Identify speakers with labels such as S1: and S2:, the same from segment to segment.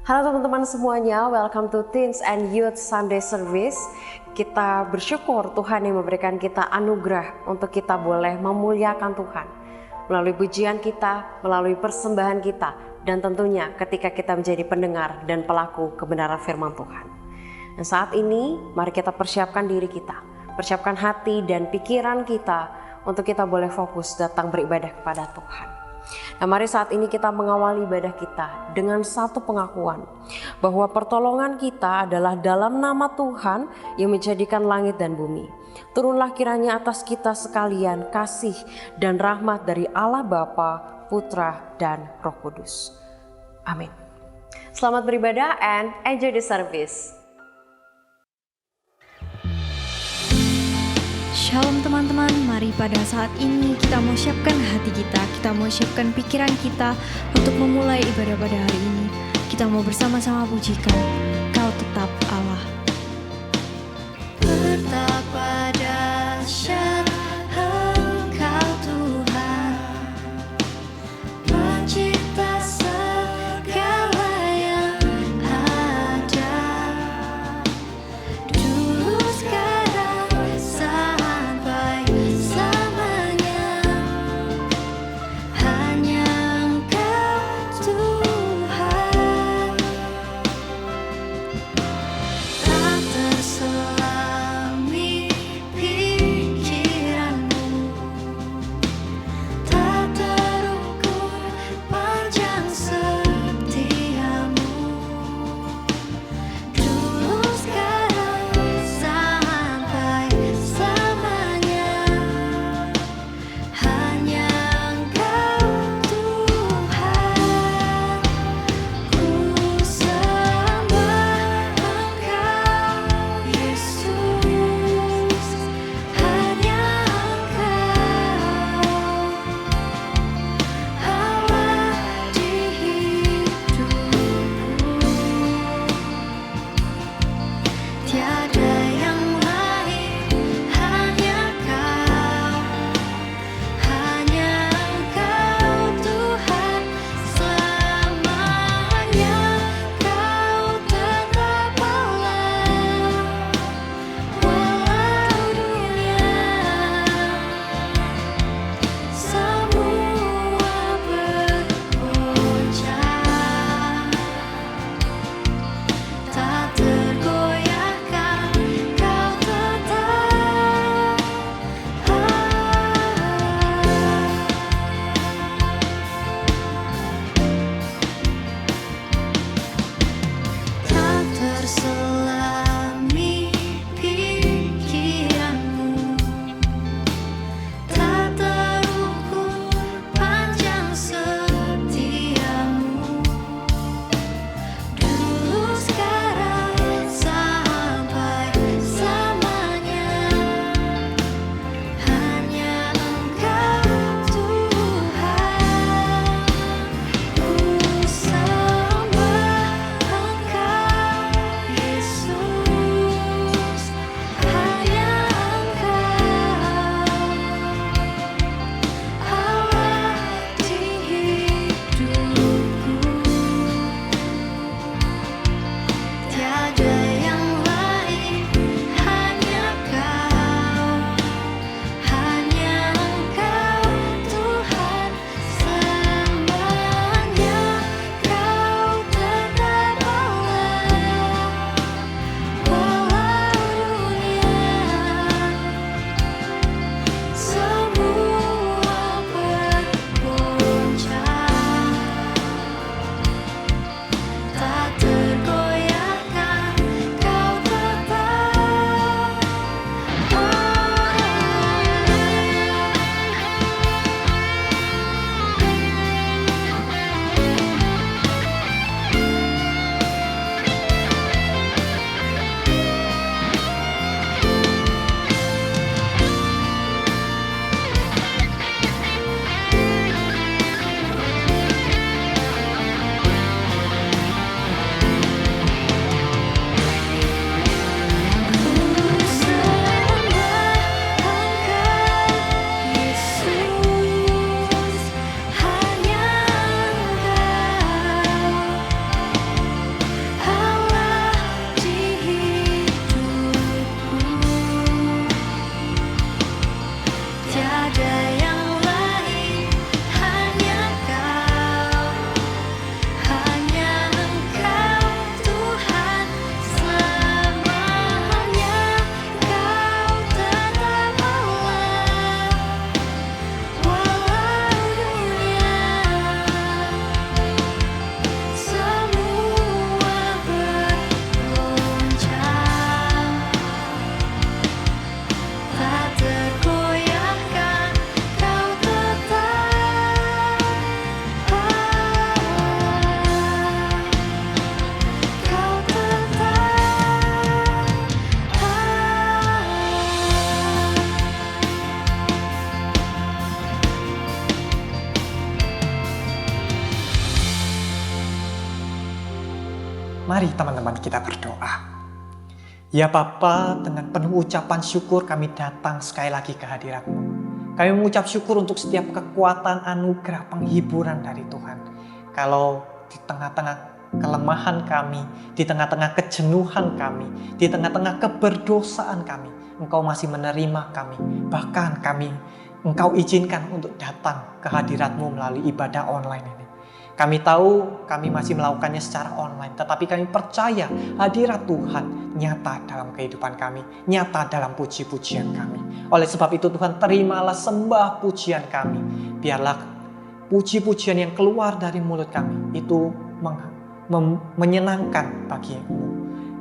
S1: Halo teman-teman semuanya, welcome to Teens and Youth Sunday Service. Kita bersyukur Tuhan yang memberikan kita anugerah untuk kita boleh memuliakan Tuhan melalui pujian kita, melalui persembahan kita, dan tentunya ketika kita menjadi pendengar dan pelaku kebenaran firman Tuhan. Dan saat ini, mari kita persiapkan diri kita, persiapkan hati dan pikiran kita untuk kita boleh fokus datang beribadah kepada Tuhan. Nah, mari saat ini kita mengawali ibadah kita dengan satu pengakuan bahwa pertolongan kita adalah dalam nama Tuhan yang menjadikan langit dan bumi. Turunlah kiranya atas kita sekalian kasih dan rahmat dari Allah Bapa, Putra, dan Roh Kudus. Amin. Selamat beribadah and enjoy the service.
S2: Shalom teman-teman, mari pada saat ini kita mau siapkan hati kita mau siapkan pikiran kita untuk memulai ibadah pada hari ini. Kita mau bersama-sama pujikan, Kau tetap Allah. Betapa dahsyat Engkau Tuhan, pencipta segala yang ada, dulu sekarang sampai selamanya. Hanya Engkau Tuhan, tak terselami pikiran.
S3: Mari teman-teman kita berdoa. Ya Bapa, dengan penuh ucapan syukur kami datang sekali lagi ke hadirat-Mu. Kami mengucap syukur untuk setiap kekuatan, anugerah, penghiburan dari Tuhan. Kalau di tengah-tengah kelemahan kami, di tengah-tengah kejenuhan kami, di tengah-tengah keberdosaan kami, Engkau masih menerima kami. Bahkan Engkau izinkan untuk datang ke hadirat-Mu melalui ibadah online ini. Kami tahu kami masih melakukannya secara online, tetapi kami percaya hadirat Tuhan nyata dalam kehidupan kami, nyata dalam puji-pujian kami. Oleh sebab itu Tuhan, terimalah sembah pujian kami. Biarlah puji-pujian yang keluar dari mulut kami itu menyenangkan bagi-Mu.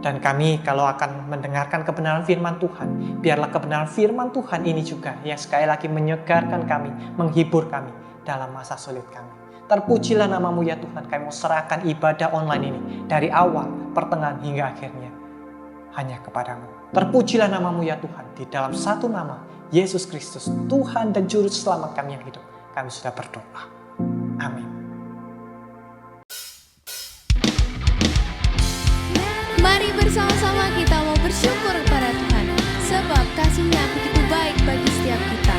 S3: Dan kami kalau akan mendengarkan kebenaran firman Tuhan, biarlah kebenaran firman Tuhan ini juga yang sekali lagi menyegarkan kami, menghibur kami dalam masa sulit kami. Terpujilah nama-Mu ya Tuhan, kami mau serahkan ibadah online ini dari awal, pertengahan hingga akhirnya hanya kepada-Mu. Terpujilah nama-Mu ya Tuhan, di dalam satu nama, Yesus Kristus, Tuhan dan Juru Selamat kami yang hidup. Kami sudah berdoa. Amin.
S2: Mari bersama-sama kita mau bersyukur kepada Tuhan, sebab kasih-Nya begitu baik bagi setiap kita.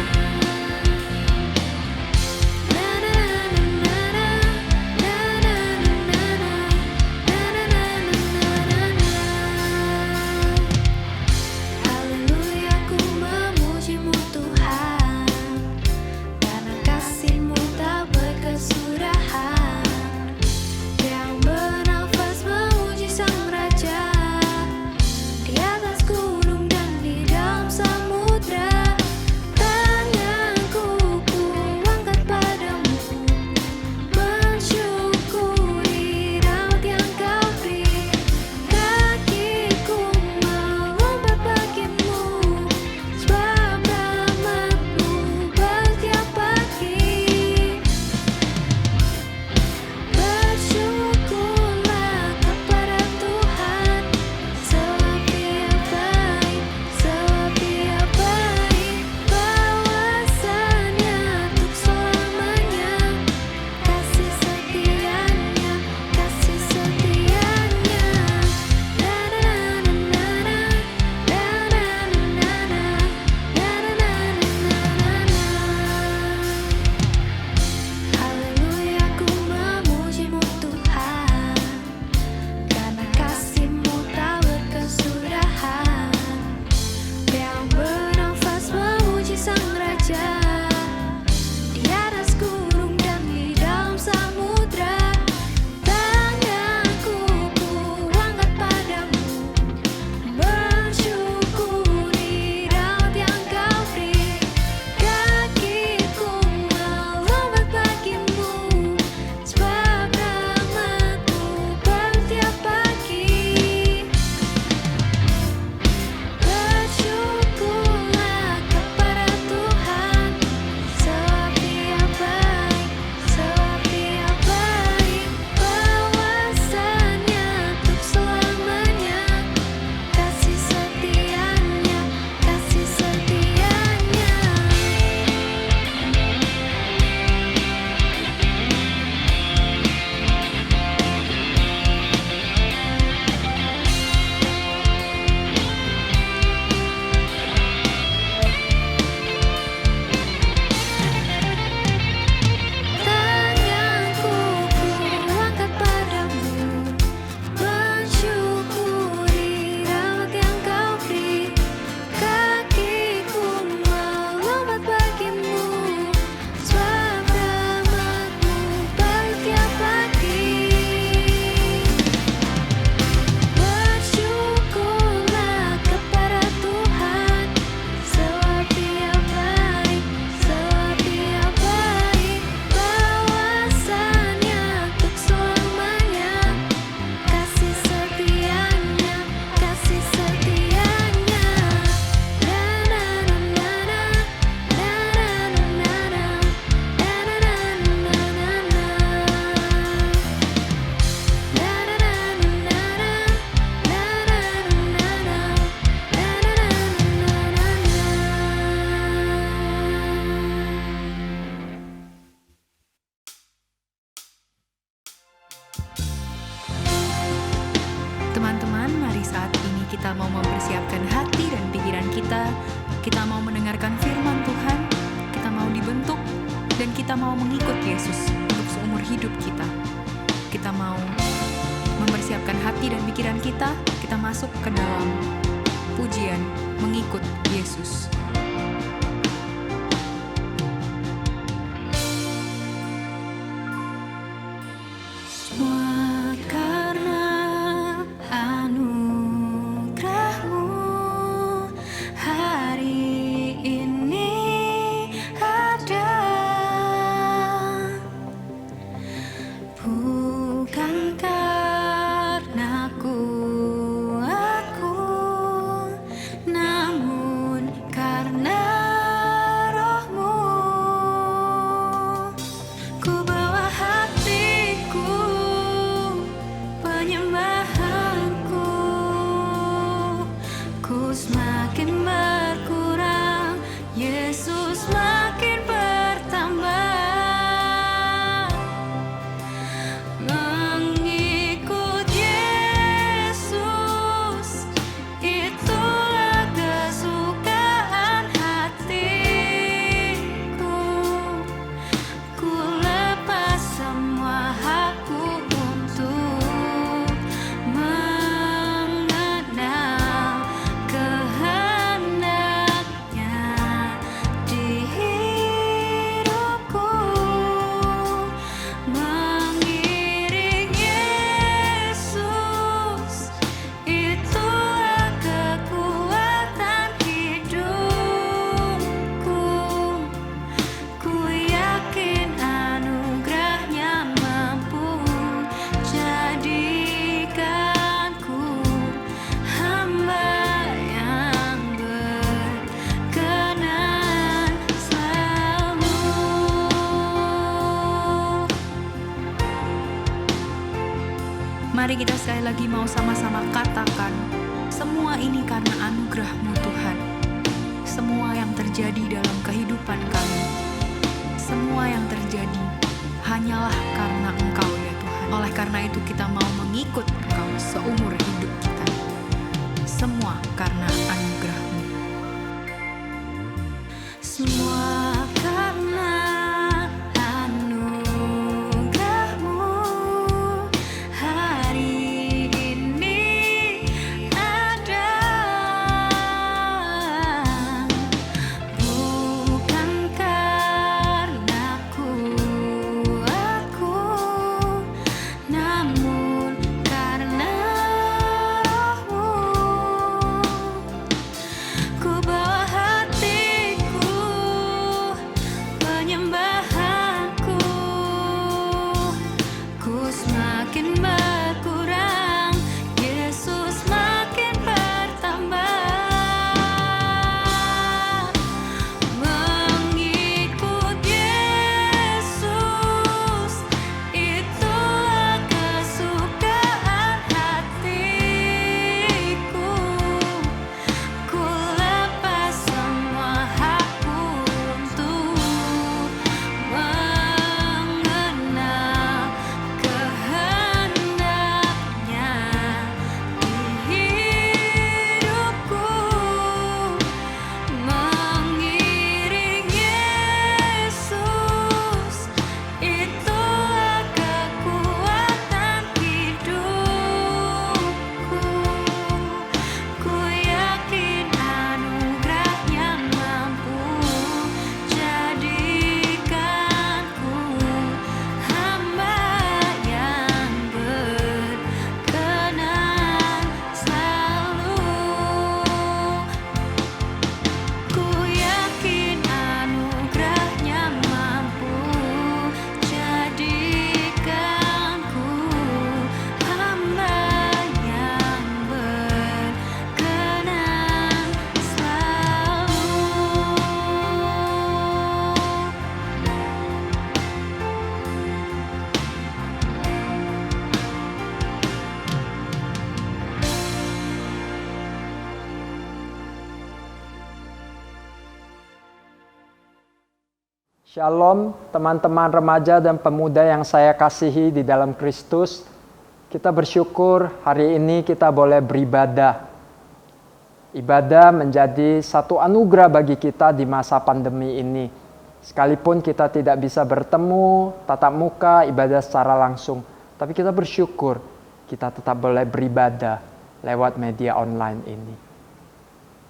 S4: kita mau mempersiapkan hati dan pikiran kita mau mendengarkan firman Tuhan, kita mau dibentuk, dan kita mau mengikut Yesus untuk seumur hidup kita. Kita mau mempersiapkan hati dan pikiran kita masuk ke dalam pujian mengikut Yesus. Semua karena anugerah-Mu hari ini ada, bukan karena kuatku, namun karena Roh-Mu. Ku bawa hatiku, penyembahanku, ku semakin berkurang, Yesus makin bertambah. Mengikut Yesus, itulah kesukaan hatiku. Ku lepas semua hakku untuk mengenal kehendaknya di hidupku. Mengiring Yesus, itulah kekuatan hidupku. Ku yakin anugerah-Nya mampu jadikanku hamba yang berkenan selalu. Mari kita sekali lagi mau sama-sama katakan, semua ini karena anugerah-Mu Tuhan. Semua yang terjadi dalam kehidupan kami, semua yang terjadi hanyalah karena Engkau ya Tuhan. Oleh karena itu kita mau mengikut Engkau seumur hidup kita. Semua karena anugerah-Mu. Semua karena anugerah-Mu hari ini ada, bukan karena kuatku, namun karena Roh-Mu. Ku bawa hatiku, penyembahanku, ku semakin berkurang, Yesus makin bertambah. Mengikut Yesus, itulah kesukaan hatiku. Ku lepas semua hakku untuk mengenal kehendaknya di hidupku. Mengiring Yesus, itulah kekuatan hidupku. Ku yakin anugerah-Nya mampu jadikanku hamba yang berkenan selalu. Ku yakin anugerah-Nya mampu jadikanku hamba yang berkenan selalu.
S5: Shalom teman-teman remaja dan pemuda yang saya kasihi di dalam Kristus. Kita bersyukur hari ini kita boleh beribadah Ibadah menjadi satu anugerah bagi kita di masa pandemi ini. Sekalipun kita tidak bisa bertemu tatap muka ibadah secara langsung, tapi kita bersyukur kita tetap boleh beribadah lewat media online ini.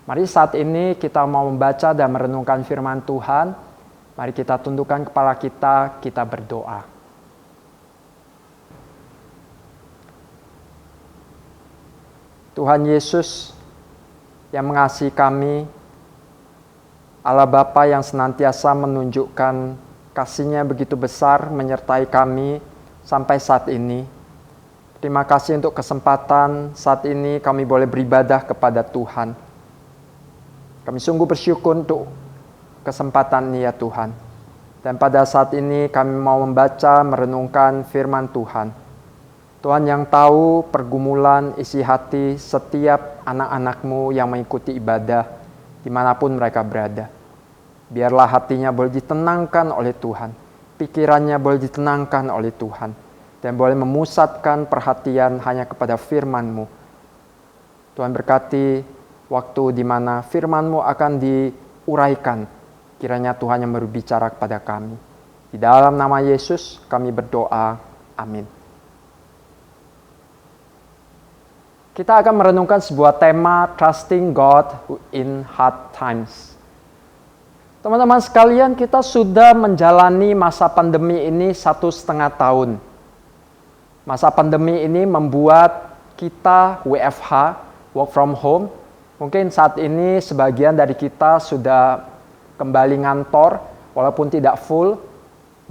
S5: Mari saat ini kita mau membaca dan merenungkan firman Tuhan. Mari kita tundukkan kepala kita berdoa. Tuhan Yesus yang mengasihi kami, Allah Bapa yang senantiasa menunjukkan kasih-Nya begitu besar menyertai kami sampai saat ini. Terima kasih untuk kesempatan saat ini kami boleh beribadah kepada Tuhan. Kami sungguh bersyukur untuk kesempatan ini ya Tuhan. Dan pada saat ini kami mau membaca, merenungkan firman Tuhan. Tuhan yang tahu pergumulan isi hati setiap anak-anak-Mu yang mengikuti ibadah dimanapun mereka berada. Biarlah hatinya boleh ditenangkan oleh Tuhan, pikirannya boleh ditenangkan oleh Tuhan, dan boleh memusatkan perhatian hanya kepada firman-Mu. Tuhan berkati waktu di mana firman-Mu akan diuraikan, kiranya Tuhan yang berbicara kepada kami. Di dalam nama Yesus kami berdoa, amin. Kita akan merenungkan sebuah tema Trusting God in Hard Times. Teman-teman sekalian, kita sudah menjalani masa pandemi ini 1,5 tahun. Masa pandemi ini membuat kita WFH, work from home. Mungkin saat ini sebagian dari kita sudah kembali ngantor, walaupun tidak full.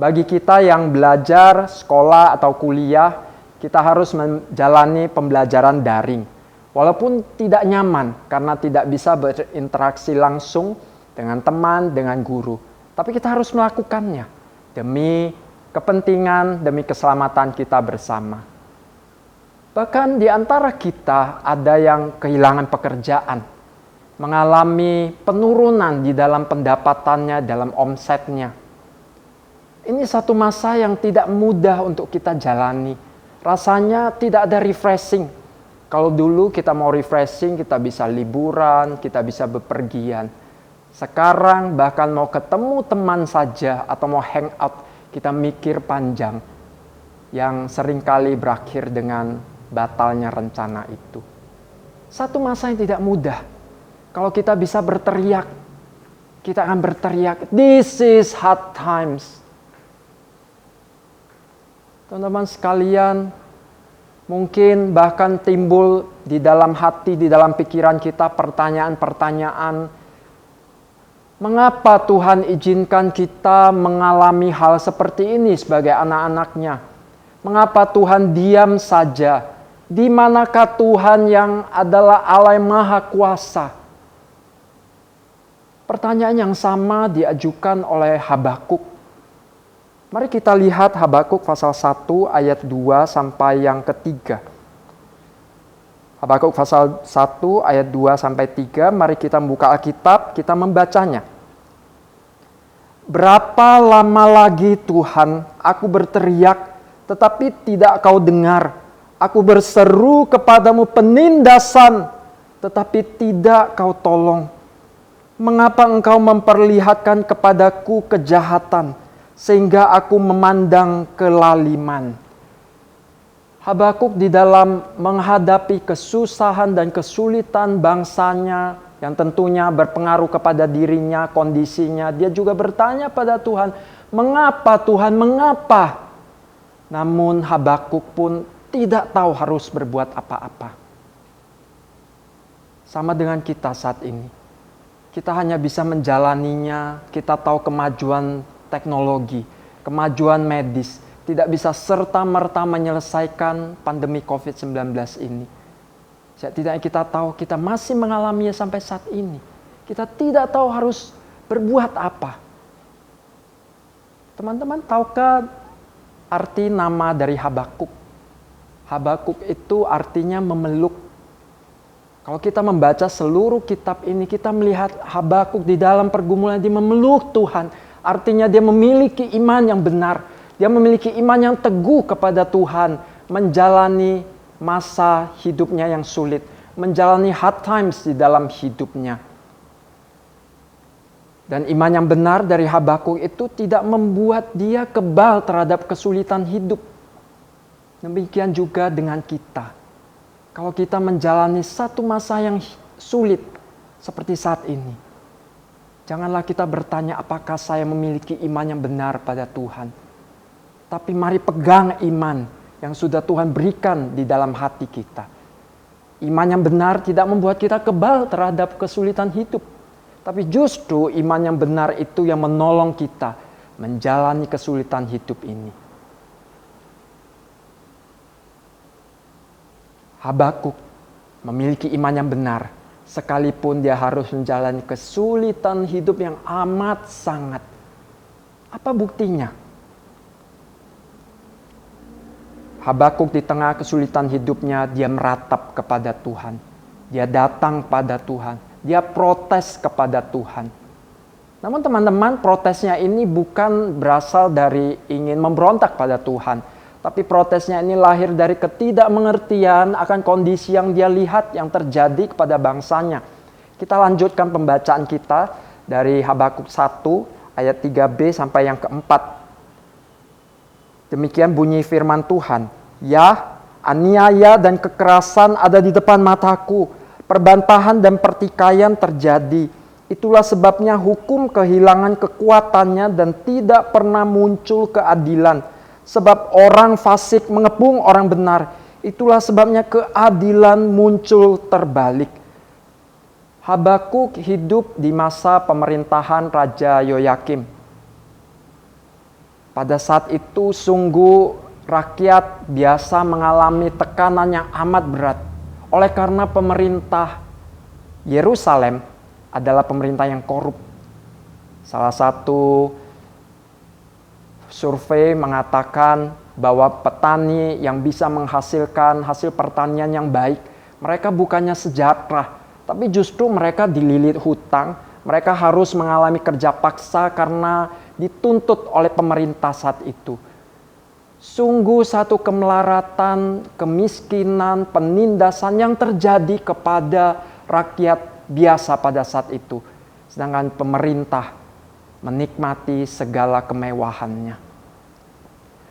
S5: Bagi kita yang belajar, sekolah atau kuliah, kita harus menjalani pembelajaran daring. Walaupun tidak nyaman karena tidak bisa berinteraksi langsung dengan teman, dengan guru. Tapi kita harus melakukannya demi kepentingan, demi keselamatan kita bersama. Bahkan di antara kita ada yang kehilangan pekerjaan, mengalami penurunan di dalam pendapatannya, dalam omsetnya. Ini satu masa yang tidak mudah untuk kita jalani. Rasanya tidak ada refreshing. Kalau dulu kita mau refreshing, kita bisa liburan, kita bisa bepergian. Sekarang bahkan mau ketemu teman saja atau mau hangout, kita mikir panjang. Yang seringkali berakhir dengan batalnya rencana itu. Satu masa yang tidak mudah. Kalau kita bisa berteriak, kita akan berteriak, "This is hard times." Teman-teman sekalian, mungkin bahkan timbul di dalam hati, di dalam pikiran kita pertanyaan-pertanyaan. Mengapa Tuhan izinkan kita mengalami hal seperti ini sebagai anak-anak-Nya? Mengapa Tuhan diam saja? Di manakah Tuhan yang adalah Allah yang Maha Kuasa? Pertanyaan yang sama diajukan oleh Habakuk. Mari kita lihat Habakuk pasal 1 ayat 2 sampai yang ketiga. Habakuk pasal 1 ayat 2 sampai 3, mari kita membuka Alkitab, kita membacanya. Berapa lama lagi Tuhan aku berteriak, tetapi tidak kau dengar. Aku berseru kepadamu penindasan, tetapi tidak kau tolong. Mengapa engkau memperlihatkan kepadaku kejahatan, sehingga aku memandang kelaliman? Habakuk di dalam menghadapi kesusahan dan kesulitan bangsanya yang tentunya berpengaruh kepada dirinya, kondisinya, dia juga bertanya pada Tuhan, "Mengapa Tuhan, mengapa?" Namun Habakuk pun tidak tahu harus berbuat apa-apa. Sama dengan kita saat ini. Kita hanya bisa menjalaninya, kita tahu kemajuan teknologi, kemajuan medis, tidak bisa serta-merta menyelesaikan pandemi COVID-19 ini. Setidaknya kita tahu kita masih mengalaminya sampai saat ini. Kita tidak tahu harus berbuat apa. Teman-teman, tahukah arti nama dari Habakuk? Habakuk itu artinya memeluk. Kalau kita membaca seluruh kitab ini, kita melihat Habakuk di dalam pergumulan dia memeluk Tuhan. Artinya dia memiliki iman yang benar. Dia memiliki iman yang teguh kepada Tuhan. Menjalani masa hidupnya yang sulit. menjalani hard times di dalam hidupnya. Dan iman yang benar dari Habakuk itu tidak membuat dia kebal terhadap kesulitan hidup. Demikian juga dengan kita. Kalau kita menjalani satu masa yang sulit seperti saat ini, janganlah kita bertanya apakah saya memiliki iman yang benar pada Tuhan. Tapi mari pegang iman yang sudah Tuhan berikan di dalam hati kita. Iman yang benar tidak membuat kita kebal terhadap kesulitan hidup. Tapi justru iman yang benar itu yang menolong kita menjalani kesulitan hidup ini. Habakuk memiliki iman yang benar, sekalipun dia harus menjalani kesulitan hidup yang amat sangat. Apa buktinya? Habakuk di tengah kesulitan hidupnya, dia meratap kepada Tuhan. Dia datang pada Tuhan. Dia protes kepada Tuhan. Namun teman-teman, protesnya ini bukan berasal dari ingin memberontak pada Tuhan. Tapi protesnya ini lahir dari ketidakmengertian akan kondisi yang dia lihat yang terjadi kepada bangsanya. Kita lanjutkan pembacaan kita dari Habakuk 1 ayat 3b sampai yang keempat. Demikian bunyi firman Tuhan. Ya, aniaya dan kekerasan ada di depan mataku. Perbantahan dan pertikaian terjadi. Itulah sebabnya hukum kehilangan kekuatannya dan tidak pernah muncul keadilan. Sebab orang fasik mengepung orang benar. Itulah sebabnya keadilan muncul terbalik. Habakuk hidup di masa pemerintahan Raja Yoyakim. Pada saat itu sungguh rakyat biasa mengalami tekanan yang amat berat. Oleh karena pemerintah Yerusalem adalah pemerintah yang korup. Salah satu survei mengatakan bahwa petani yang bisa menghasilkan hasil pertanian yang baik, mereka bukannya sejahtera, tapi justru mereka dililit hutang, mereka harus mengalami kerja paksa karena dituntut oleh pemerintah saat itu. Sungguh satu kemelaratan, kemiskinan, penindasan yang terjadi kepada rakyat biasa pada saat itu. Sedangkan pemerintah menikmati segala kemewahannya.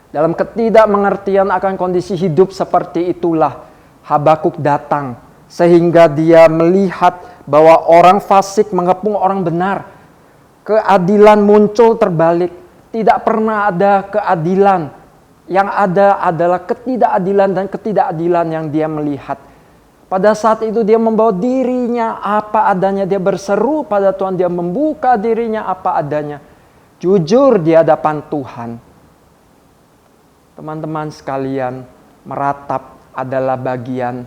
S5: Dalam ketidakmengertian akan kondisi hidup seperti itulah Habakuk datang. Sehingga dia melihat bahwa orang fasik mengepung orang benar. Keadilan muncul terbalik. Tidak pernah ada keadilan. Yang ada adalah ketidakadilan dan ketidakadilan yang dia melihat. Pada saat itu dia membawa dirinya apa adanya. Dia berseru pada Tuhan. Dia membuka dirinya apa adanya. Jujur di hadapan Tuhan. Teman-teman sekalian, meratap adalah bagian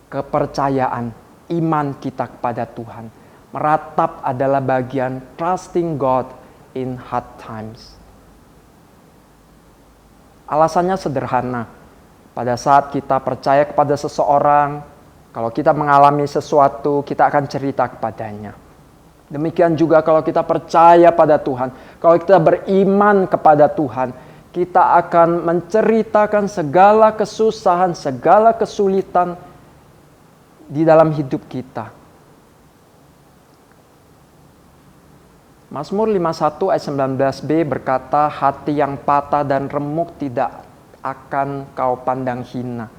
S5: kepercayaan, iman kita kepada Tuhan. Meratap adalah bagian trusting God in hard times. Alasannya sederhana. Pada saat kita percaya kepada seseorang, kalau kita mengalami sesuatu, kita akan cerita kepadanya. Demikian juga kalau kita percaya pada Tuhan, kalau kita beriman kepada Tuhan, kita akan menceritakan segala kesusahan, segala kesulitan di dalam hidup kita. Mazmur 51 ayat 19b berkata, hati yang patah dan remuk tidak akan kau pandang hina.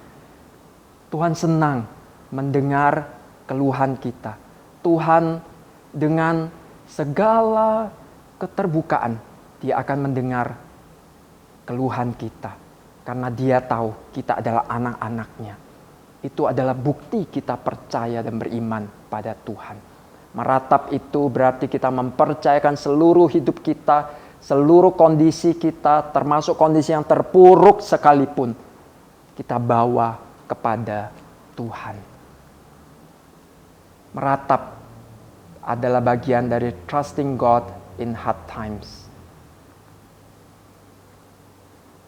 S5: Tuhan senang mendengar keluhan kita. Tuhan dengan segala keterbukaan, Dia akan mendengar keluhan kita. Karena Dia tahu kita adalah anak-anak-Nya. Itu adalah bukti kita percaya dan beriman pada Tuhan. Meratap itu berarti kita mempercayakan seluruh hidup kita, seluruh kondisi kita, termasuk kondisi yang terpuruk sekalipun, kita bawa kepada Tuhan. Meratap adalah bagian dari trusting God in hard times.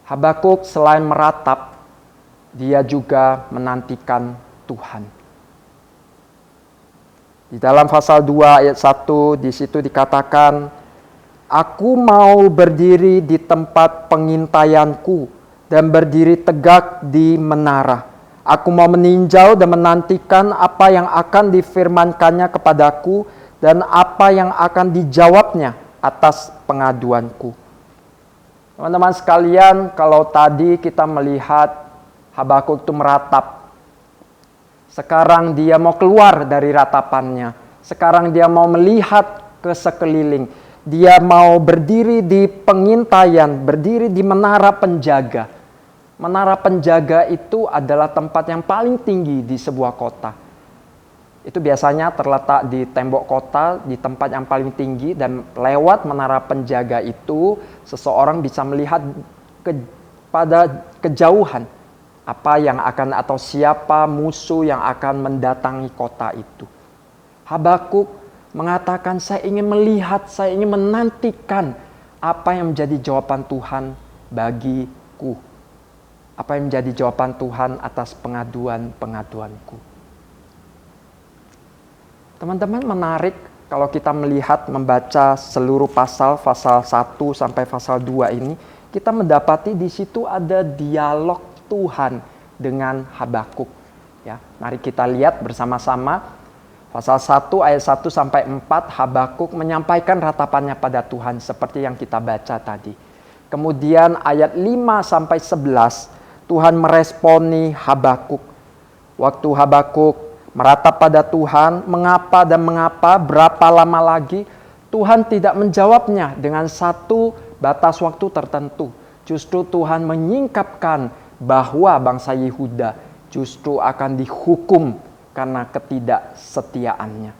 S5: Habakuk selain meratap, dia juga menantikan Tuhan. Di dalam pasal 2 ayat 1 di situ dikatakan, aku mau berdiri di tempat pengintaianku dan berdiri tegak di menara. Aku mau meninjau dan menantikan apa yang akan difirmankannya kepadaku dan apa yang akan dijawabnya atas pengaduanku. Teman-teman sekalian, kalau tadi kita melihat Habakuk itu meratap. Sekarang dia mau keluar dari ratapannya. Sekarang dia mau melihat ke sekeliling. Dia mau berdiri di pengintaian, berdiri di menara penjaga. Menara penjaga itu adalah tempat yang paling tinggi di sebuah kota. Itu biasanya terletak di tembok kota, di tempat yang paling tinggi, dan lewat menara penjaga itu seseorang bisa melihat pada kejauhan apa yang akan atau siapa musuh yang akan mendatangi kota itu. Habakuk mengatakan, saya ingin melihat, saya ingin menantikan apa yang menjadi jawaban Tuhan bagiku. Apa yang menjadi jawaban Tuhan atas pengaduan-pengaduanku. Teman-teman, menarik kalau kita melihat, membaca seluruh pasal 1 sampai pasal 2 ini, kita mendapati di situ ada dialog Tuhan dengan Habakuk. Ya, mari kita lihat bersama-sama. Pasal 1 ayat 1 sampai 4, Habakuk menyampaikan ratapannya pada Tuhan seperti yang kita baca tadi. Kemudian ayat 5 sampai 11, Tuhan meresponi Habakuk. Waktu Habakuk meratap pada Tuhan, mengapa dan mengapa, berapa lama lagi, Tuhan tidak menjawabnya dengan satu batas waktu tertentu. Justru Tuhan menyingkapkan bahwa bangsa Yehuda justru akan dihukum karena ketidaksetiaannya.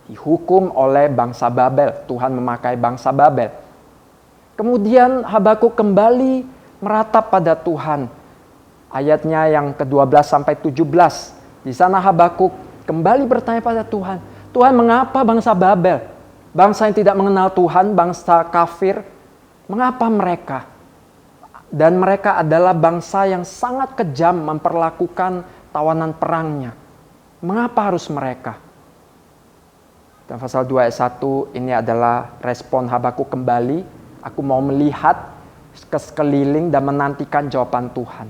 S5: Dihukum oleh bangsa Babel. Tuhan memakai bangsa Babel. Kemudian Habakuk kembali meratap pada Tuhan. Ayatnya yang ke-12 sampai 17. Di sana Habakuk kembali bertanya pada Tuhan. Tuhan, mengapa bangsa Babel, bangsa yang tidak mengenal Tuhan, bangsa kafir, mengapa mereka? Dan mereka adalah bangsa yang sangat kejam memperlakukan tawanan perangnya. Mengapa harus mereka? Dan pasal 2 ayat 1 ini adalah respon Habakuk kembali. Aku mau melihat ke sekeliling dan menantikan jawaban Tuhan.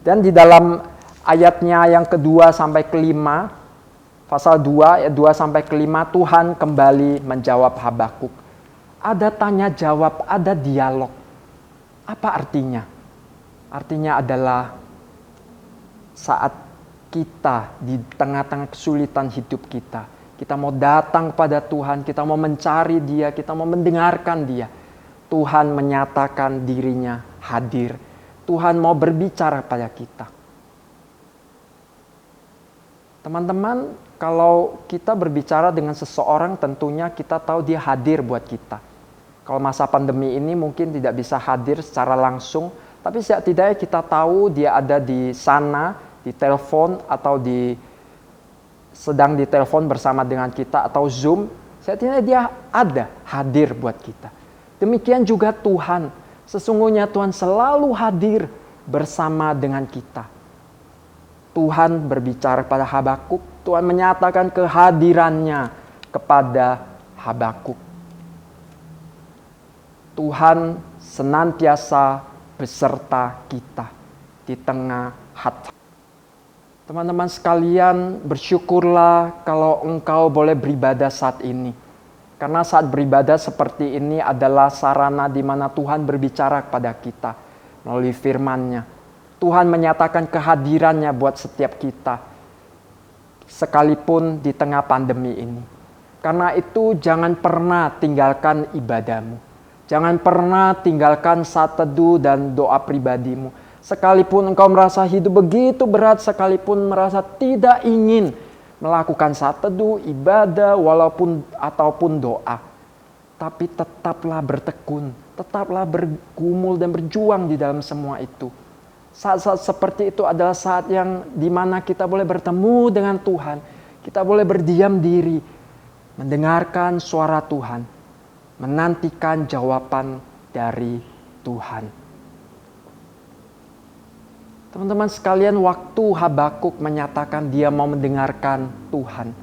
S5: Dan di dalam ayatnya yang kedua sampai kelima, pasal 2 ayat 2 sampai kelima, Tuhan kembali menjawab Habakuk. Ada tanya jawab, ada dialog. Apa artinya? Artinya adalah saat kita di tengah-tengah kesulitan hidup kita, kita mau datang pada Tuhan, kita mau mencari Dia, kita mau mendengarkan Dia. Tuhan menyatakan dirinya hadir. Tuhan mau berbicara pada kita. Teman-teman, kalau kita berbicara dengan seseorang, tentunya kita tahu dia hadir buat kita. Kalau masa pandemi ini mungkin tidak bisa hadir secara langsung, tapi setidaknya kita tahu dia ada di sana, di telepon atau sedang di telepon bersama dengan kita atau Zoom. Setidaknya dia ada, hadir buat kita. Demikian juga Tuhan. Sesungguhnya Tuhan selalu hadir bersama dengan kita. Tuhan berbicara pada Habakuk. Tuhan menyatakan kehadirannya kepada Habakuk. Tuhan senantiasa beserta kita di tengah hati. Teman-teman sekalian, bersyukurlah kalau engkau boleh beribadah saat ini. Karena saat beribadah seperti ini adalah sarana di mana Tuhan berbicara kepada kita melalui firman-Nya. Tuhan menyatakan kehadirannya buat setiap kita, sekalipun di tengah pandemi ini. Karena itu jangan pernah tinggalkan ibadahmu. Jangan pernah tinggalkan saat teduh dan doa pribadimu. Sekalipun engkau merasa hidup begitu berat, sekalipun merasa tidak ingin melakukan saat teduh, ibadah, ataupun doa. Tapi tetaplah bertekun, tetaplah bergumul dan berjuang di dalam semua itu. Saat-saat seperti itu adalah saat yang dimana kita boleh bertemu dengan Tuhan. Kita boleh berdiam diri, mendengarkan suara Tuhan, menantikan jawaban dari Tuhan. Teman-teman sekalian, waktu Habakuk menyatakan dia mau mendengarkan Tuhan,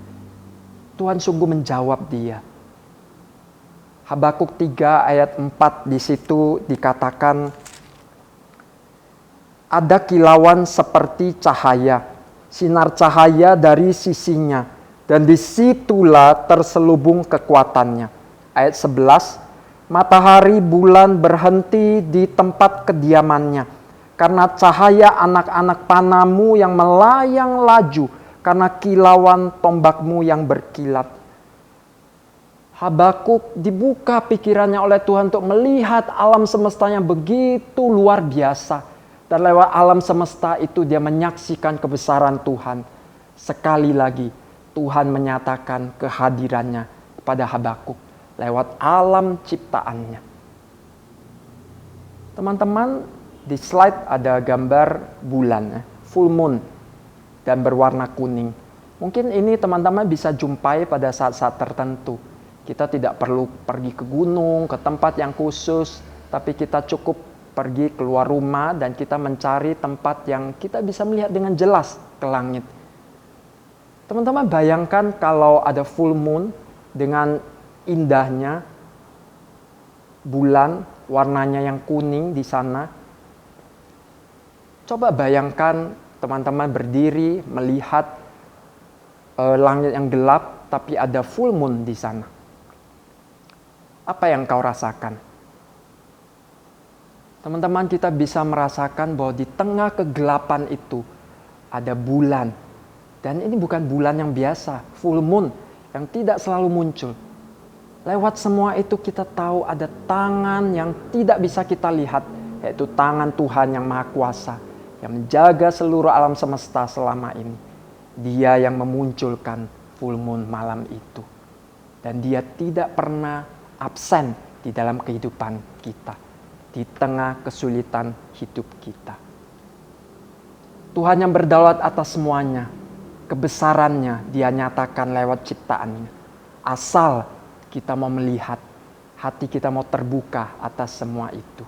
S5: Tuhan sungguh menjawab dia. Habakuk 3 ayat 4 di situ dikatakan, ada kilauan seperti cahaya, sinar cahaya dari sisinya, dan disitulah terselubung kekuatannya. Ayat 11, matahari bulan berhenti di tempat kediamannya, karena cahaya anak-anak panamu yang melayang laju, karena kilauan tombakmu yang berkilat. Habakuk dibuka pikirannya oleh Tuhan untuk melihat alam semesta yang begitu luar biasa. Dan lewat alam semesta itu dia menyaksikan kebesaran Tuhan. Sekali lagi Tuhan menyatakan kehadirannya kepada Habakuk lewat alam ciptaannya. Teman-teman, di slide ada gambar bulan, full moon, dan berwarna kuning. Mungkin ini teman-teman bisa jumpai pada saat-saat tertentu. Kita tidak perlu pergi ke gunung, ke tempat yang khusus, tapi kita cukup pergi keluar rumah dan kita mencari tempat yang kita bisa melihat dengan jelas ke langit. Teman-teman bayangkan kalau ada full moon dengan indahnya bulan, warnanya yang kuning di sana. Coba bayangkan teman-teman berdiri melihat langit yang gelap tapi ada full moon di sana. Apa yang kau rasakan? Teman-teman, kita bisa merasakan bahwa di tengah kegelapan itu ada bulan. Dan ini bukan bulan yang biasa, full moon yang tidak selalu muncul. Lewat semua itu kita tahu ada tangan yang tidak bisa kita lihat, yaitu tangan Tuhan yang Maha Kuasa, yang menjaga seluruh alam semesta selama ini. Dia yang memunculkan full moon malam itu. Dan dia tidak pernah absen di dalam kehidupan kita. Di tengah kesulitan hidup kita. Tuhan yang berdaulat atas semuanya, kebesarannya dia nyatakan lewat ciptaannya. Asal kita mau melihat, hati kita mau terbuka atas semua itu.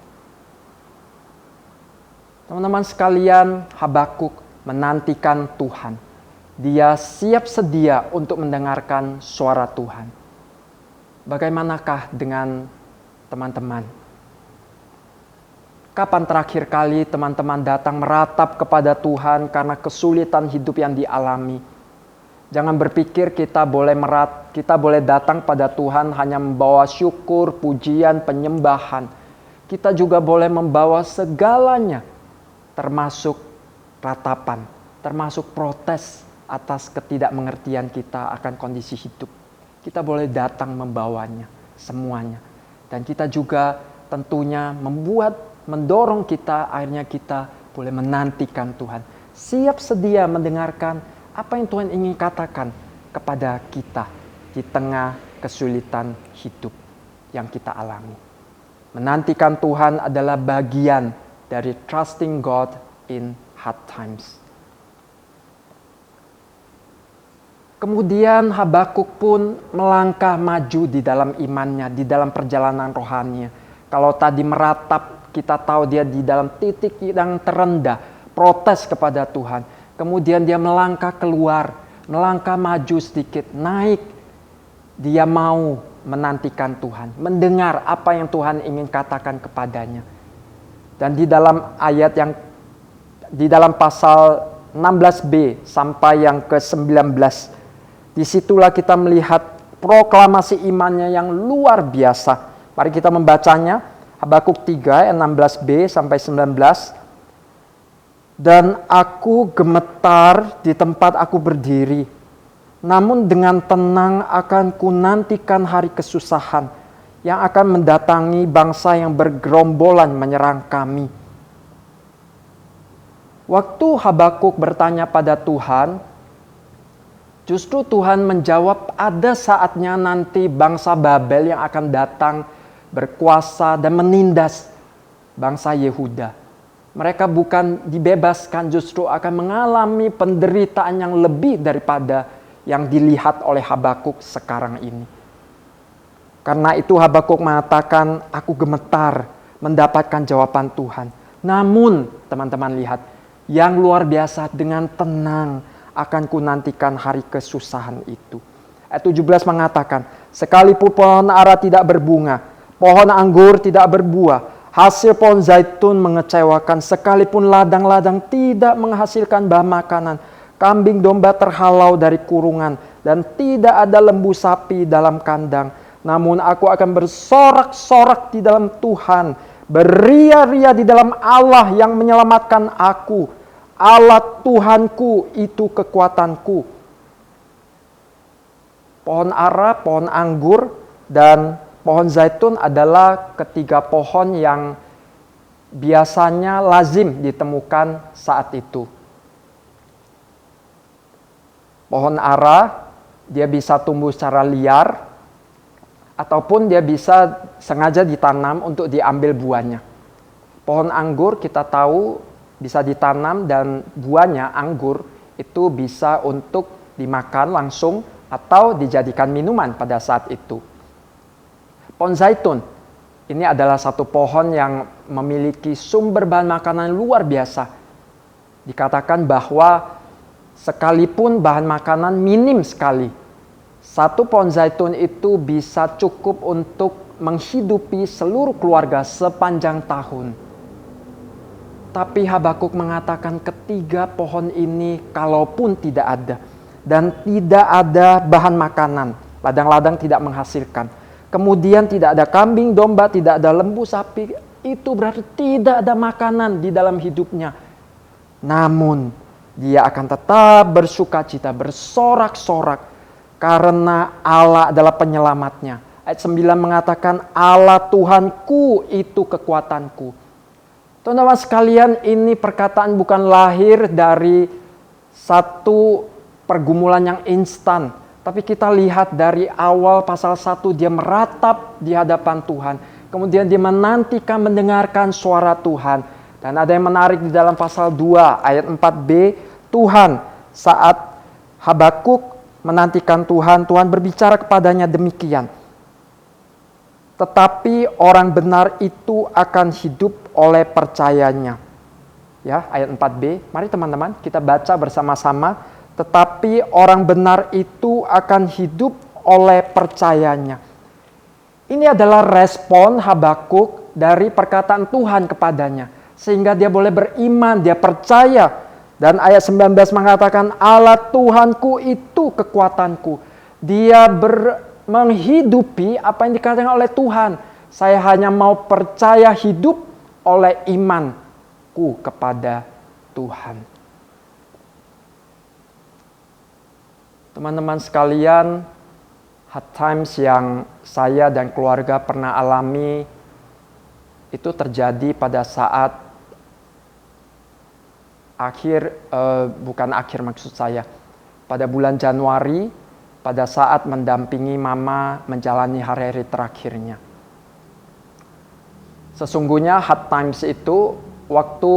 S5: Teman-teman sekalian, Habakuk menantikan Tuhan. Dia siap sedia untuk mendengarkan suara Tuhan. Bagaimanakah dengan teman-teman? Kapan terakhir kali teman-teman datang meratap kepada Tuhan karena kesulitan hidup yang dialami? Jangan berpikir kita boleh datang pada Tuhan hanya membawa syukur, pujian, penyembahan. Kita juga boleh membawa segalanya, termasuk ratapan, termasuk protes atas ketidakmengertian kita akan kondisi hidup. Kita boleh datang membawanya, semuanya. Dan kita juga tentunya mendorong kita, akhirnya kita boleh menantikan Tuhan. Siap sedia mendengarkan apa yang Tuhan ingin katakan kepada kita di tengah kesulitan hidup yang kita alami. Menantikan Tuhan adalah bagian dari trusting God in hard times. Kemudian Habakuk pun melangkah maju di dalam imannya, di dalam perjalanan rohaninya. Kalau tadi meratap, kita tahu dia di dalam titik yang terendah, protes kepada Tuhan. Kemudian dia melangkah keluar, melangkah maju sedikit, naik. Dia mau menantikan Tuhan, mendengar apa yang Tuhan ingin katakan kepadanya. Dan di dalam ayat yang di dalam pasal 16b sampai yang ke-19, disitulah kita melihat proklamasi imannya yang luar biasa. Mari kita membacanya, Habakuk 3 ayat 16b sampai 19. Dan aku gemetar di tempat aku berdiri, namun dengan tenang akan kunantikan hari kesusahan yang akan mendatangi bangsa yang bergerombolan menyerang kami. Waktu Habakuk bertanya pada Tuhan, justru Tuhan menjawab ada saatnya nanti bangsa Babel yang akan datang berkuasa dan menindas bangsa Yehuda. Mereka bukan dibebaskan, justru akan mengalami penderitaan yang lebih daripada yang dilihat oleh Habakuk sekarang ini. Karena itu Habakuk mengatakan, aku gemetar mendapatkan jawaban Tuhan. Namun teman-teman lihat, yang luar biasa dengan tenang akan kunantikan hari kesusahan itu. Ayat 17 mengatakan, sekalipun pohon ara tidak berbunga, pohon anggur tidak berbuah, Hasil pohon zaitun mengecewakan, sekalipun ladang-ladang tidak menghasilkan bahan makanan. Kambing domba terhalau dari kurungan, dan tidak ada lembu sapi dalam kandang. Namun aku akan bersorak-sorak di dalam Tuhan, beria-ria di dalam Allah yang menyelamatkan aku. Allah Tuhanku itu kekuatanku. Pohon ara, pohon anggur, dan pohon zaitun adalah ketiga pohon yang biasanya lazim ditemukan saat itu. Pohon ara, dia bisa tumbuh secara liar, ataupun dia bisa sengaja ditanam untuk diambil buahnya. Pohon anggur kita tahu bisa ditanam dan buahnya anggur itu bisa untuk dimakan langsung atau dijadikan minuman pada saat itu. Pohon zaitun, ini adalah satu pohon yang memiliki sumber bahan makanan luar biasa. Dikatakan bahwa sekalipun bahan makanan minim sekali, satu pohon zaitun itu bisa cukup untuk menghidupi seluruh keluarga sepanjang tahun. Tapi Habakuk mengatakan ketiga pohon ini kalaupun tidak ada, dan tidak ada bahan makanan, ladang-ladang tidak menghasilkan, kemudian tidak ada kambing domba, tidak ada lembu sapi, itu berarti tidak ada makanan di dalam hidupnya. Namun dia akan tetap bersuka cita, bersorak-sorak, karena Allah adalah penyelamatnya. Ayat 9 mengatakan, Allah Tuhanku itu kekuatanku. Teman-teman sekalian, ini perkataan bukan lahir dari satu pergumulan yang instan. Tapi kita lihat dari awal pasal 1, dia meratap di hadapan Tuhan. Kemudian dia menantikan mendengarkan suara Tuhan. Dan ada yang menarik di dalam pasal 2 ayat 4b, Tuhan saat Habakuk menantikan Tuhan, Tuhan berbicara kepadanya demikian. Tetapi orang benar itu akan hidup oleh percayanya. Ya, ayat 4b. Mari teman-teman kita baca bersama-sama. Tetapi orang benar itu akan hidup oleh percayanya. Ini adalah respon Habakuk dari perkataan Tuhan kepadanya. Sehingga dia boleh beriman, dia percaya. Dan ayat 19 mengatakan, Allah Tuhanku itu kekuatanku. Dia menghidupi apa yang dikatakan oleh Tuhan. Saya hanya mau percaya hidup oleh imanku kepada Tuhan. Teman-teman sekalian, hard times yang saya dan keluarga pernah alami itu terjadi pada saat bukan akhir maksud saya, pada bulan Januari, pada saat mendampingi mama menjalani hari-hari terakhirnya. Sesungguhnya hard times itu, waktu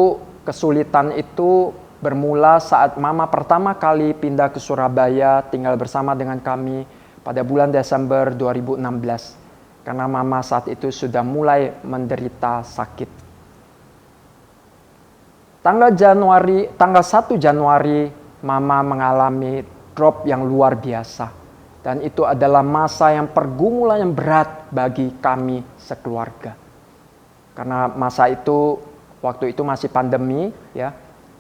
S5: kesulitan itu bermula saat mama pertama kali pindah ke Surabaya tinggal bersama dengan kami pada bulan Desember 2016. Karena mama saat itu sudah mulai menderita sakit. Tanggal 1 Januari mama mengalami drop yang luar biasa. Dan itu adalah masa yang pergumulan yang berat bagi kami sekeluarga. Karena masa itu, waktu itu masih pandemi ya.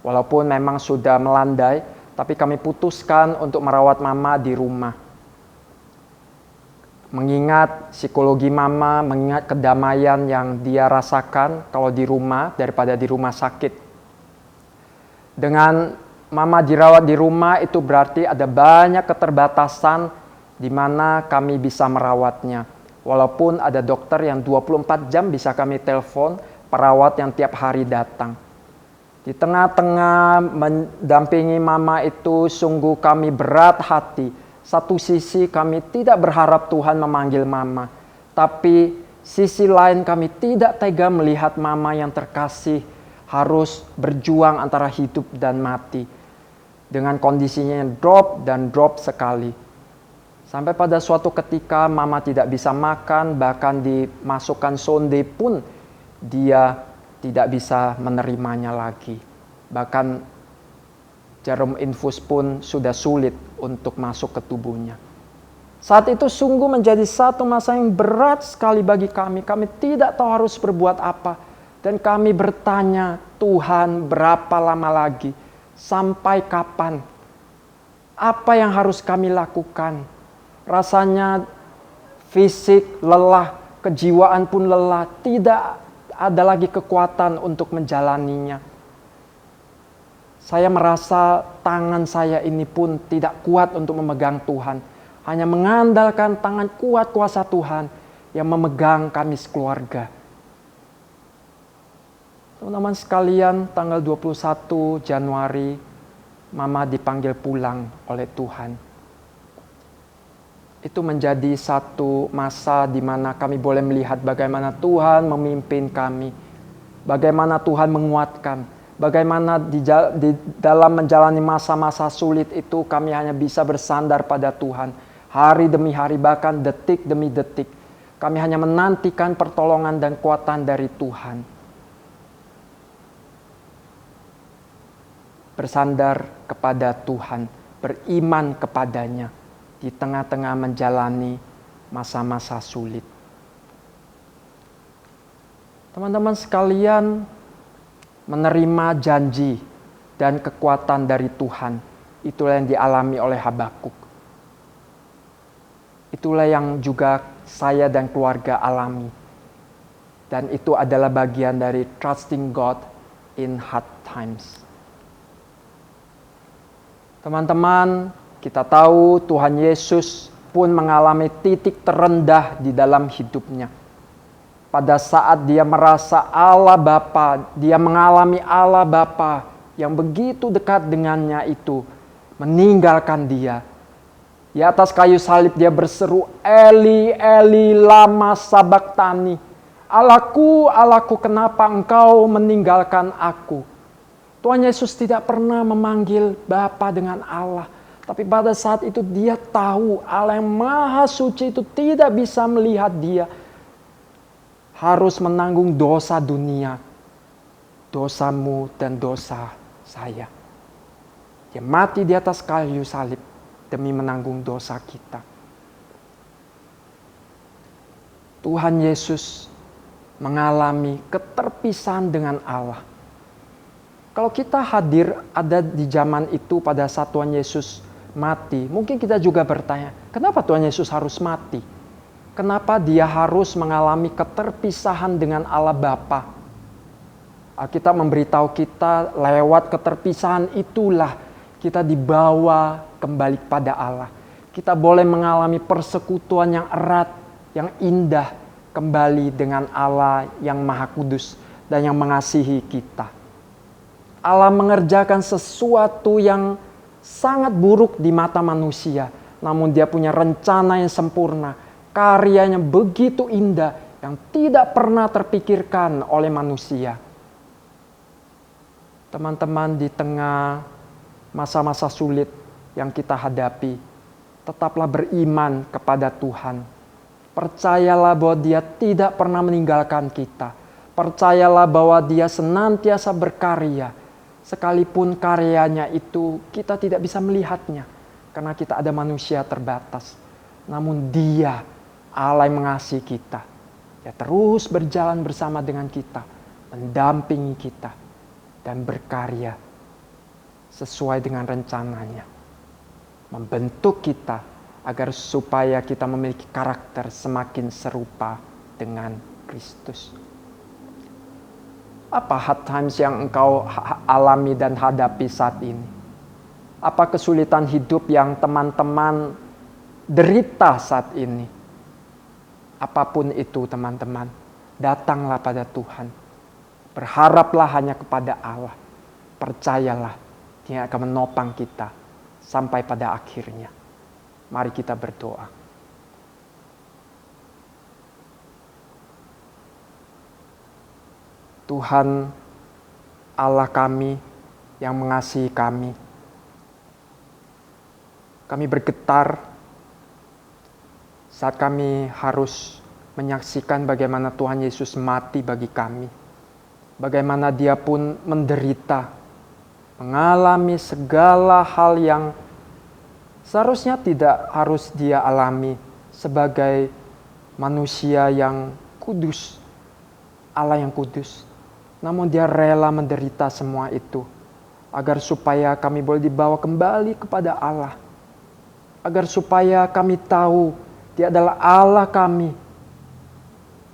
S5: Walaupun memang sudah melandai, tapi kami putuskan untuk merawat mama di rumah. Mengingat psikologi mama, mengingat kedamaian yang dia rasakan kalau di rumah daripada di rumah sakit. Dengan mama dirawat di rumah itu berarti ada banyak keterbatasan di mana kami bisa merawatnya. Walaupun ada dokter yang 24 jam bisa kami telepon, perawat yang tiap hari datang. Di tengah-tengah mendampingi mama itu sungguh kami berat hati. Satu sisi kami tidak berharap Tuhan memanggil mama. Tapi sisi lain kami tidak tega melihat mama yang terkasih harus berjuang antara hidup dan mati. Dengan kondisinya yang drop sekali. Sampai pada suatu ketika mama tidak bisa makan, bahkan dimasukkan sonde pun dia tidak bisa menerimanya lagi. Bahkan jarum infus pun sudah sulit untuk masuk ke tubuhnya. Saat itu sungguh menjadi satu masa yang berat sekali bagi kami. Kami tidak tahu harus berbuat apa. Dan kami bertanya, Tuhan, berapa lama lagi? Sampai kapan? Apa yang harus kami lakukan? Rasanya fisik lelah, kejiwaan pun lelah. Tidak ada lagi kekuatan untuk menjalaninya. Saya merasa tangan saya ini pun tidak kuat untuk memegang Tuhan. Hanya mengandalkan tangan kuat kuasa Tuhan yang memegang kami sekeluarga. Teman-teman sekalian, tanggal 21 Januari, Mama dipanggil pulang oleh Tuhan. Itu menjadi satu masa di mana kami boleh melihat bagaimana Tuhan memimpin kami. Bagaimana Tuhan menguatkan. Bagaimana di dalam menjalani masa-masa sulit itu kami hanya bisa bersandar pada Tuhan. Hari demi hari, bahkan detik demi detik. Kami hanya menantikan pertolongan dan kuatan dari Tuhan. Bersandar kepada Tuhan, beriman kepadanya di tengah-tengah menjalani masa-masa sulit. Teman-teman sekalian, menerima janji dan kekuatan dari Tuhan, itulah yang dialami oleh Habakuk. Itulah yang juga saya dan keluarga alami. Dan itu adalah bagian dari trusting God in hard times. Teman-teman, kita tahu Tuhan Yesus pun mengalami titik terendah di dalam hidupnya. Pada saat dia merasa Allah Bapa, dia mengalami Allah Bapa yang begitu dekat dengannya itu meninggalkan dia. Di atas kayu salib dia berseru, Eli, Eli, lama sabachthani. Allahku, Allahku, kenapa engkau meninggalkan aku? Tuhan Yesus tidak pernah memanggil Bapa dengan Allah. Tapi pada saat itu dia tahu Allah yang maha suci itu tidak bisa melihat dia. Harus menanggung dosa dunia. Dosamu dan dosa saya. Dia mati di atas kayu salib demi menanggung dosa kita. Tuhan Yesus mengalami keterpisahan dengan Allah. Kalau kita hadir ada di zaman itu pada saat Tuhan Yesus mati, mungkin kita juga bertanya, kenapa Tuhan Yesus harus mati? Kenapa dia harus mengalami keterpisahan dengan Allah Bapa? Alkitab memberitahu kita lewat keterpisahan itulah kita dibawa kembali kepada Allah. Kita boleh mengalami persekutuan yang erat, yang indah kembali dengan Allah yang Maha Kudus dan yang mengasihi kita. Allah mengerjakan sesuatu yang sangat buruk di mata manusia. Namun dia punya rencana yang sempurna. Karyanya begitu indah yang tidak pernah terpikirkan oleh manusia. Teman-teman, di tengah masa-masa sulit yang kita hadapi, tetaplah beriman kepada Tuhan. Percayalah bahwa dia tidak pernah meninggalkan kita. Percayalah bahwa dia senantiasa berkarya. Sekalipun karyanya itu kita tidak bisa melihatnya. Karena kita ada manusia terbatas. Namun dia, Allah yang mengasihi kita. Dia terus berjalan bersama dengan kita. Mendampingi kita. Dan berkarya sesuai dengan rencananya. Membentuk kita agar supaya kita memiliki karakter semakin serupa dengan Kristus. Apa hard times yang engkau alami dan hadapi saat ini? Apa kesulitan hidup yang teman-teman derita saat ini? Apapun itu teman-teman, datanglah pada Tuhan. Berharaplah hanya kepada Allah. Percayalah, Dia akan menopang kita sampai pada akhirnya. Mari kita berdoa. Tuhan Allah kami yang mengasihi kami. Kami bergetar saat kami harus menyaksikan bagaimana Tuhan Yesus mati bagi kami. Bagaimana dia pun menderita, mengalami segala hal yang seharusnya tidak harus dia alami sebagai manusia yang kudus, Allah yang kudus. Namun dia rela menderita semua itu, agar supaya kami boleh dibawa kembali kepada Allah. Agar supaya kami tahu dia adalah Allah kami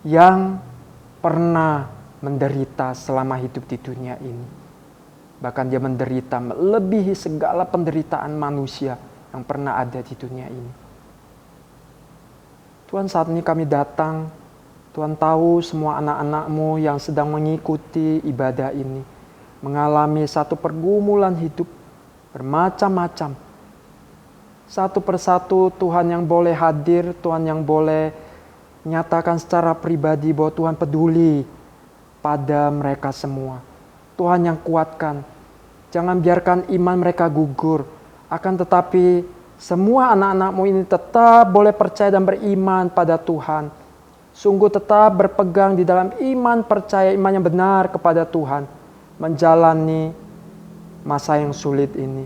S5: yang pernah menderita selama hidup di dunia ini. Bahkan dia menderita melebihi segala penderitaan manusia yang pernah ada di dunia ini. Tuhan, saat ini kami datang. Tuhan tahu semua anak-anak-Mu yang sedang mengikuti ibadah ini mengalami satu pergumulan hidup bermacam-macam. Satu persatu Tuhan yang boleh hadir, Tuhan yang boleh menyatakan secara pribadi bahwa Tuhan peduli pada mereka semua. Tuhan yang kuatkan. Jangan biarkan iman mereka gugur. Akan tetapi semua anak-anak-Mu ini tetap boleh percaya dan beriman pada Tuhan. Sungguh tetap berpegang di dalam iman percaya, iman yang benar kepada Tuhan. Menjalani masa yang sulit ini.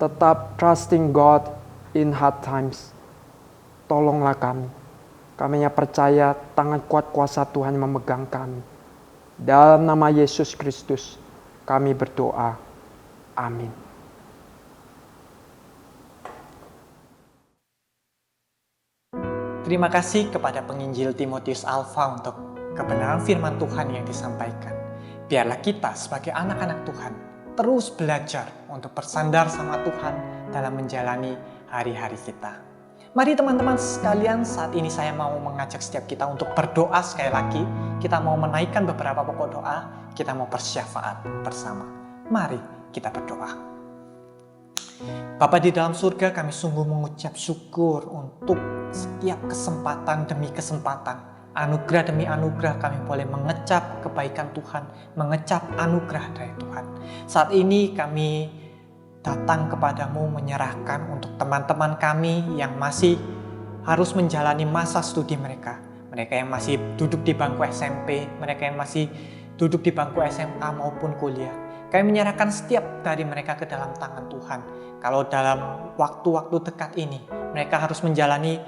S5: Tetap trusting God in hard times. Tolonglah kami. Kami yang percaya tangan kuat kuasa Tuhan yang memegang kami. Dalam nama Yesus Kristus kami berdoa. Amin.
S3: Terima kasih kepada penginjil Timotius Alfa untuk kebenaran firman Tuhan yang disampaikan. Biarlah kita sebagai anak-anak Tuhan terus belajar untuk bersandar sama Tuhan dalam menjalani hari-hari kita. Mari teman-teman sekalian, saat ini saya mau mengajak setiap kita untuk berdoa sekali lagi. Kita mau menaikkan beberapa pokok doa, kita mau bersyafaat bersama. Mari kita berdoa. Bapa di dalam surga, kami sungguh mengucap syukur untuk setiap kesempatan demi kesempatan, anugerah demi anugerah kami boleh mengecap kebaikan Tuhan, mengecap anugerah dari Tuhan. Saat ini kami datang kepadamu menyerahkan untuk teman-teman kami yang masih harus menjalani masa studi mereka. Mereka yang masih duduk di bangku SMP, mereka yang masih duduk di bangku SMA maupun kuliah. Kami menyerahkan setiap dari mereka ke dalam tangan Tuhan. Kalau dalam waktu-waktu dekat ini, mereka harus menjalani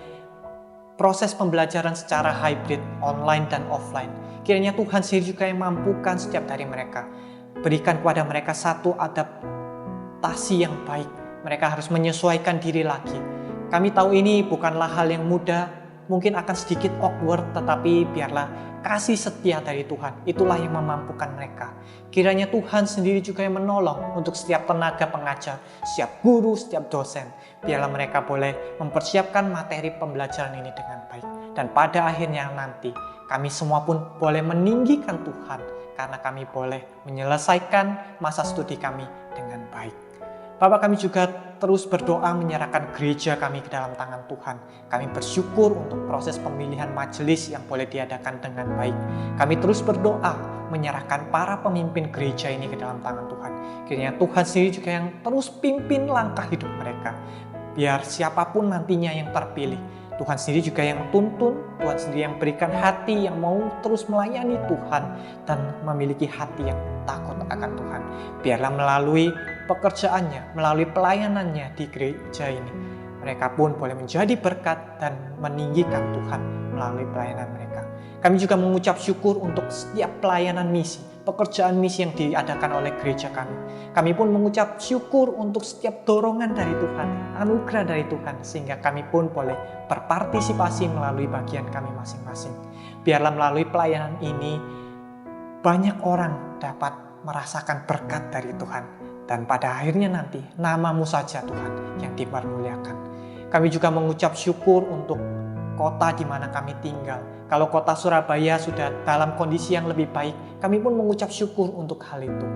S3: proses pembelajaran secara hybrid, online dan offline. Kiranya Tuhan sendiri juga yang mampukan setiap dari mereka. Berikan kepada mereka satu adaptasi yang baik. Mereka harus menyesuaikan diri lagi. Kami tahu ini bukanlah hal yang mudah, mungkin akan sedikit awkward, tetapi biarlah kasih setia dari Tuhan, itulah yang memampukan mereka. Kiranya Tuhan sendiri juga yang menolong untuk setiap tenaga pengajar, setiap guru, setiap dosen. Biarlah mereka boleh mempersiapkan materi pembelajaran ini dengan baik. Dan pada akhirnya nanti, kami semua pun boleh meninggikan Tuhan, karena kami boleh menyelesaikan masa studi kami dengan baik. Bapak, kami juga terus berdoa menyerahkan gereja kami ke dalam tangan Tuhan. Kami bersyukur untuk proses pemilihan majelis yang boleh diadakan dengan baik. Kami terus berdoa menyerahkan para pemimpin gereja ini ke dalam tangan Tuhan. Kiranya Tuhan sendiri juga yang terus pimpin langkah hidup mereka. Biar siapapun nantinya yang terpilih, Tuhan sendiri juga yang tuntun, Tuhan sendiri yang berikan hati yang mau terus melayani Tuhan dan memiliki hati yang takut akan Tuhan. Biarlah melalui pekerjaannya, melalui pelayanannya di gereja ini, mereka pun boleh menjadi berkat dan meninggikan Tuhan melalui pelayanan mereka. Kami juga mengucap syukur untuk setiap pelayanan misi, pekerjaan misi yang diadakan oleh gereja kami. Kami pun mengucap syukur untuk setiap dorongan dari Tuhan, anugerah dari Tuhan, sehingga kami pun boleh berpartisipasi melalui bagian kami masing-masing. Biarlah melalui pelayanan ini, banyak orang dapat merasakan berkat dari Tuhan. Dan pada akhirnya nanti, nama-Mu saja Tuhan yang dipermuliakan. Kami juga mengucap syukur untuk kota di mana kami tinggal. Kalau kota Surabaya sudah dalam kondisi yang lebih baik, kami pun mengucap syukur untuk hal itu.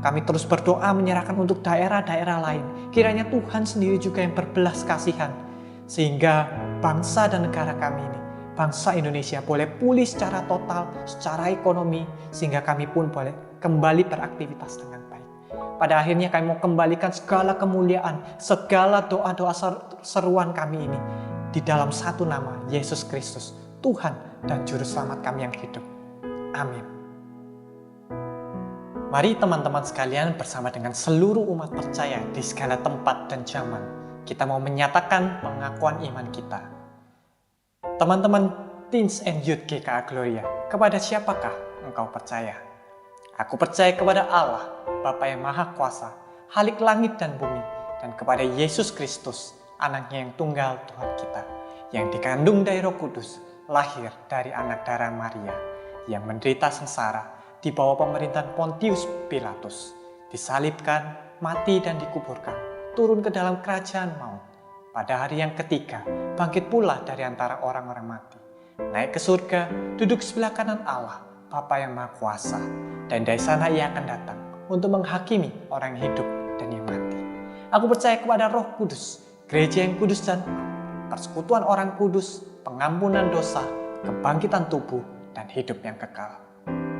S3: Kami terus berdoa menyerahkan untuk daerah-daerah lain. Kiranya Tuhan sendiri juga yang berbelas kasihan, sehingga bangsa dan negara kami ini, bangsa Indonesia boleh pulih secara total, secara ekonomi, sehingga kami pun boleh kembali beraktivitas dengan baik. Pada akhirnya kami mau kembalikan segala kemuliaan, segala doa-doa seruan kami ini di dalam satu nama, Yesus Kristus, Tuhan dan Juru Selamat kami yang hidup. Amin. Mari teman-teman sekalian bersama dengan seluruh umat percaya di segala tempat dan zaman, kita mau menyatakan pengakuan iman kita. Teman-teman Teens and Youth GKA Gloria, kepada siapakah engkau percaya? Aku percaya kepada Allah, Bapa yang Maha Kuasa, Khalik langit dan bumi, dan kepada Yesus Kristus, anaknya yang tunggal Tuhan kita, yang dikandung dari Roh Kudus, lahir dari anak darah Maria, yang menderita sengsara di bawah pemerintahan Pontius Pilatus, disalibkan, mati dan dikuburkan, turun ke dalam kerajaan maut. Pada hari yang ketiga, bangkit pula dari antara orang-orang mati, naik ke surga, duduk sebelah kanan Allah, Bapa yang Maha Kuasa, dan dari sana ia akan datang untuk menghakimi orang yang hidup dan yang mati. Aku percaya kepada Roh Kudus, gereja yang kudus dan persekutuan orang kudus, pengampunan dosa, kebangkitan tubuh, dan hidup yang kekal.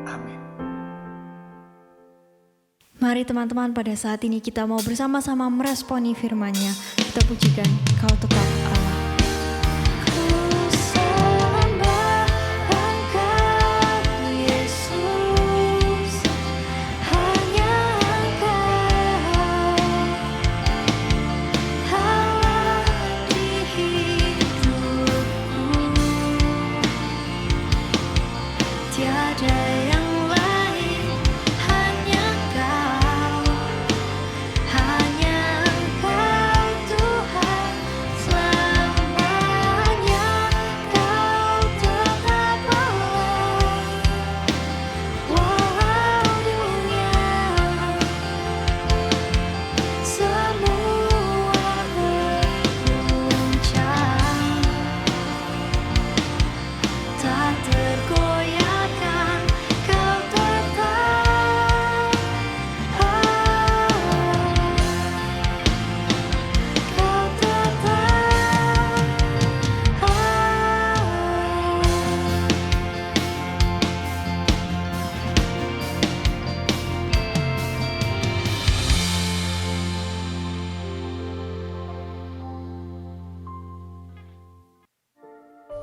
S3: Amin.
S2: Mari teman-teman, pada saat ini kita mau bersama-sama meresponi firman-Nya. Kita pujikan Kau Tetap Allah.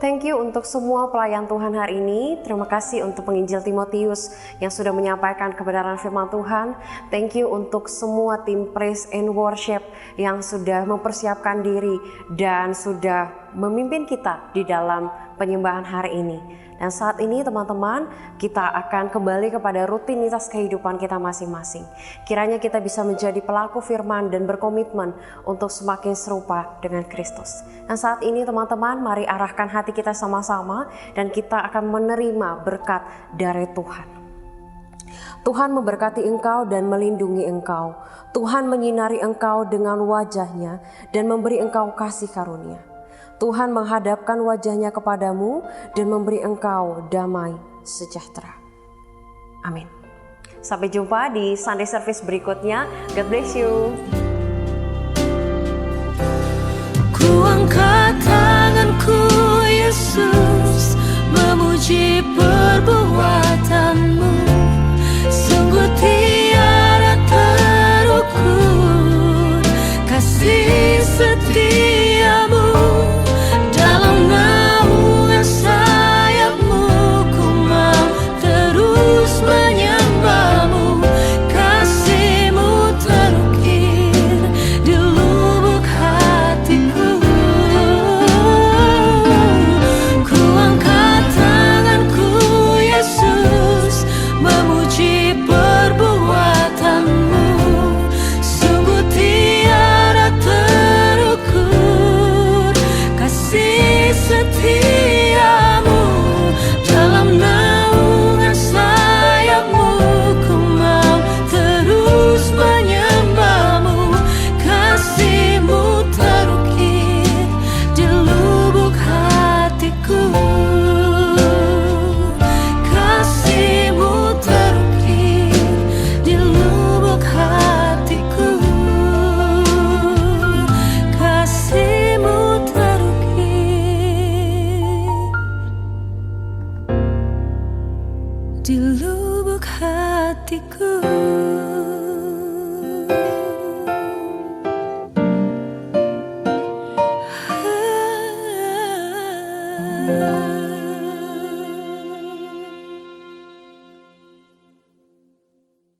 S1: Thank you untuk semua pelayan Tuhan hari ini. Terima kasih untuk penginjil Timotius yang sudah menyampaikan kebenaran firman Tuhan. Thank you untuk semua tim praise and worship yang sudah mempersiapkan diri dan sudah memimpin kita di dalam penyembahan hari ini. Dan saat ini teman-teman, kita akan kembali kepada rutinitas kehidupan kita masing-masing. Kiranya kita bisa menjadi pelaku firman dan berkomitmen untuk semakin serupa dengan Kristus. Dan saat ini teman-teman, mari arahkan hati kita sama-sama dan kita akan menerima berkat dari Tuhan. Tuhan memberkati engkau dan melindungi engkau. Tuhan menyinari engkau dengan wajah-Nya dan memberi engkau kasih karunia. Tuhan menghadapkan wajah-Nya kepadamu dan memberi engkau damai sejahtera. Amin. Sampai jumpa di Sunday Service berikutnya. God bless you.
S6: Ku angkat tanganku Yesus, memuji perbuatan-Mu.